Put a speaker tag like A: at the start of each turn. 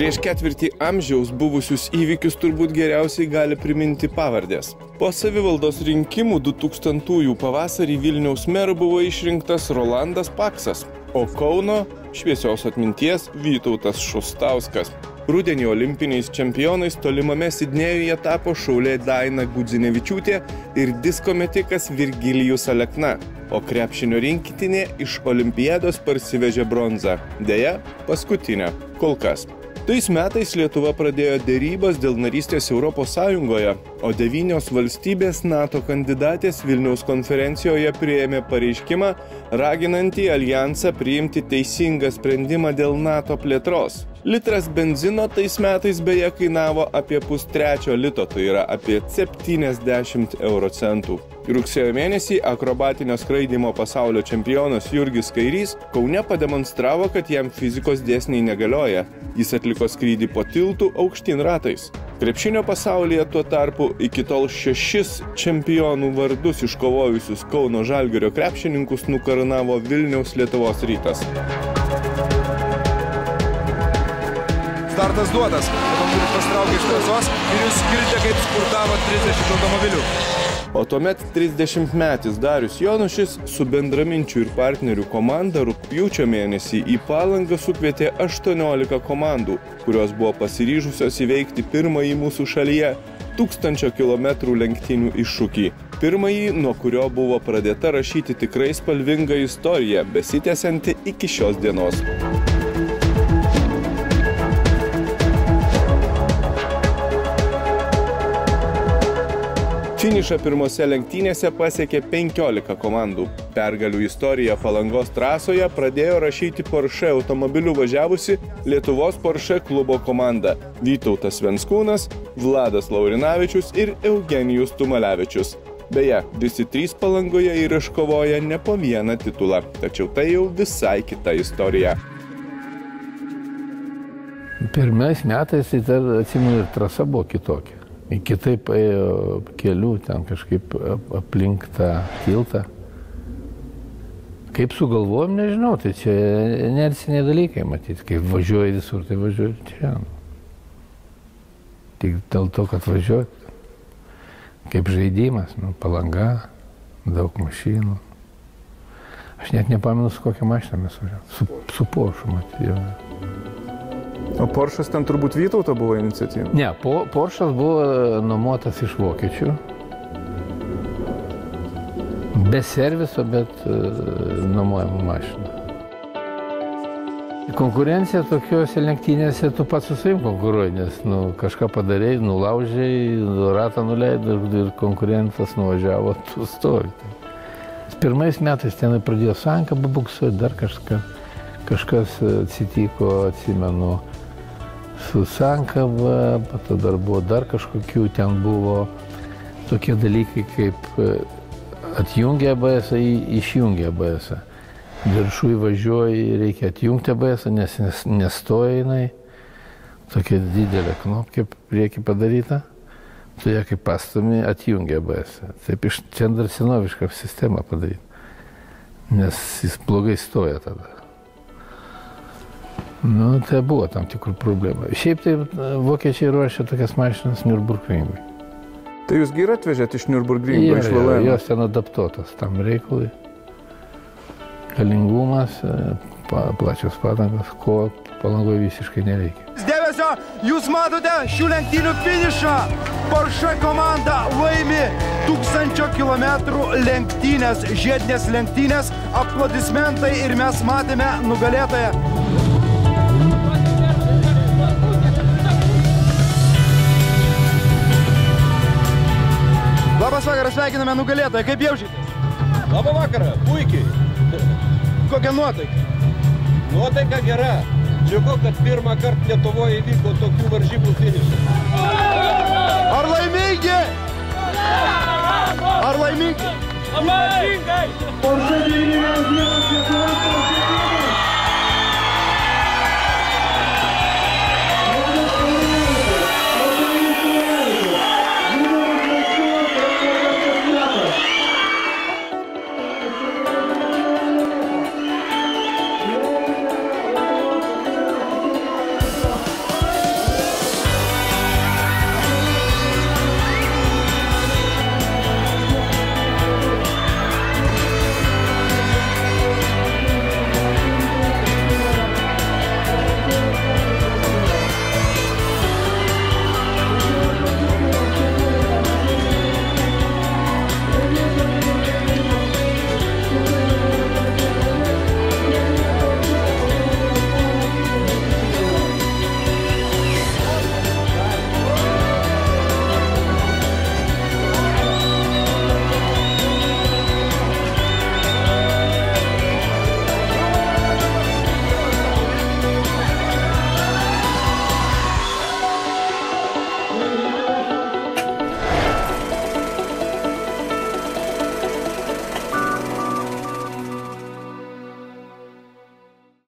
A: Prieš ketvirtį amžiaus buvusius įvykius turbūt geriausiai gali priminti pavardės. Po savivaldos rinkimų 2000-ųjų pavasarį Vilniaus meru buvo išrinktas Rolandas Paksas, o Kauno šviesios atminties Vytautas Šustauskas. Rudenį olimpiniais čempionais tolimame Sidnėjuje tapo šaulė Daina Gudzinevičiūtė ir disko metikas Virgilijus Alekna, o krepšinio rinktinė iš olimpiados parsivežė bronzą. Deja, paskutinę, kol kas. Tais metais Lietuva pradėjo derybas dėl narystės Europos Sąjungoje, o 9 valstybės NATO kandidatės Vilniaus konferencijoje priėmė pareiškimą, raginantį aljansą priimti teisingą sprendimą dėl NATO plėtros. Litras benzino tais metais beje kainavo apie pustrečio lito, tai yra apie 70 euro centų. Rugsėjo mėnesį akrobatinio skraidymo pasaulio čempionas Jurgis Kairys Kaune pademonstravo, kad jam fizikos dėsniai negalioja. Jis atliko skrydį po tiltų aukštyn ratais. Krepšinio pasaulyje tuo tarpu iki tol 6 čempionų vardus iškovojusius Kauno Žalgirio krepšininkus nukarūnavo Vilniaus Lietuvos Rytas.
B: Startas duotas. Automobilis pastraukė iš trasos ir jūs girdite, kaip spurtavo 30 automobilių.
A: O tuomet 30-metis Darius Jonušis su bendraminčių ir partnerių komanda rugpjūčio mėnesį į Palangą sukvietė 18 komandų, kurios buvo pasiryžusios įveikti pirmąjį mūsų šalyje 1000 kilometrų lenktynių iššūkį. Pirmąjį, nuo kurio buvo pradėta rašyti tikrai spalvinga istorija, besitęsianti iki šios dienos. Finišą pirmose lenktynėse pasiekė 15 komandų. Pergalių istoriją Palangos trasoje pradėjo rašyti Porsche automobiliu važiavusi Lietuvos Porsche klubo komanda Vytautas Venskūnas, Vladas Laurinavičius ir Eugenijus Tumalevičius. Beje, visi 3 Palangoje yra iškovoję ne po vieną titulą, tačiau tai jau visai kita istorija.
C: Pirmais metais, tai atsimenu, ir trasa buvo kitokia. Kitaip ėjo kelių, ten kažkaip aplink tą tiltą. Kaip sugalvojom, nežinau, tai čia inerciniai dalykai matyti. Kaip važiuoji visur, tai važiuoji čia. Tik dėl to, kad važiuoji. Kaip žaidimas, Palanga, daug mašinų. Aš net nepamenu, su kokią mašiną mes važiuojame. Su Porsche, matyti.
A: O Porsche'as ten turbūt Vytauto buvo iniciatyva?
C: Ne, Porsche'as buvo nuomotas iš vokiečių. Be serviso, bet nuomojama mašina. Konkurencija tokiuose lenktynėse tu pats su savim konkuruoji, nes kažką padarei, nulaužiai, ratą nuleidai ir konkurentas nuvažiavo, tu stovi. Pirmais metais ten pradėjo sankabą buksuoti, dar kažkas atsitiko, atsimenu, su sankaba, pato dar buvo dar kažkokių, ten buvo tokie dalykai, kaip atjungia ABS-ą, išjungia ABS-ą. Viršui važiuoji, reikia atjungti ABS-ą, nes nestoja jinai. Tokia didelė knopkė priekį padaryta. Tu ją kaip pastumi atjungia ABS-ą. Taip iš čia dar senovišką sistemą padaryti, nes jis blogai stoja tada. Tai buvo tam tikrų problemų. Šiaip tai vokiečiai ruošia tokias mašinas Nürburgringui.
A: Tai jūs ir atvežėt iš Nürburgringo, iš Valėno?
C: Jos ten adaptuotos tam reikalui. Galingumas, plačios padangos, ko Palangoje visiškai nereikia.
B: Dėmesio, jūs matote šių lenktynių finišą. Porsche komanda laimi 1000 kilometrų lenktynės, žiedinės lenktynės, aplodismentai ir mes matėme nugalėtoją. Labas vakaras, sveikiname nugalėtoją. Kaip jaučiatės?
D: Labą vakarą, puikiai.
B: Kokia nuotaika?
D: Nuotaika gera. Džiugu, kad pirmą kartą Lietuvoje įvyko tokių varžybų finišų.
B: Ar laimingi? Ar laimingi?
D: Labai!
B: Porsche 911 Lietuvos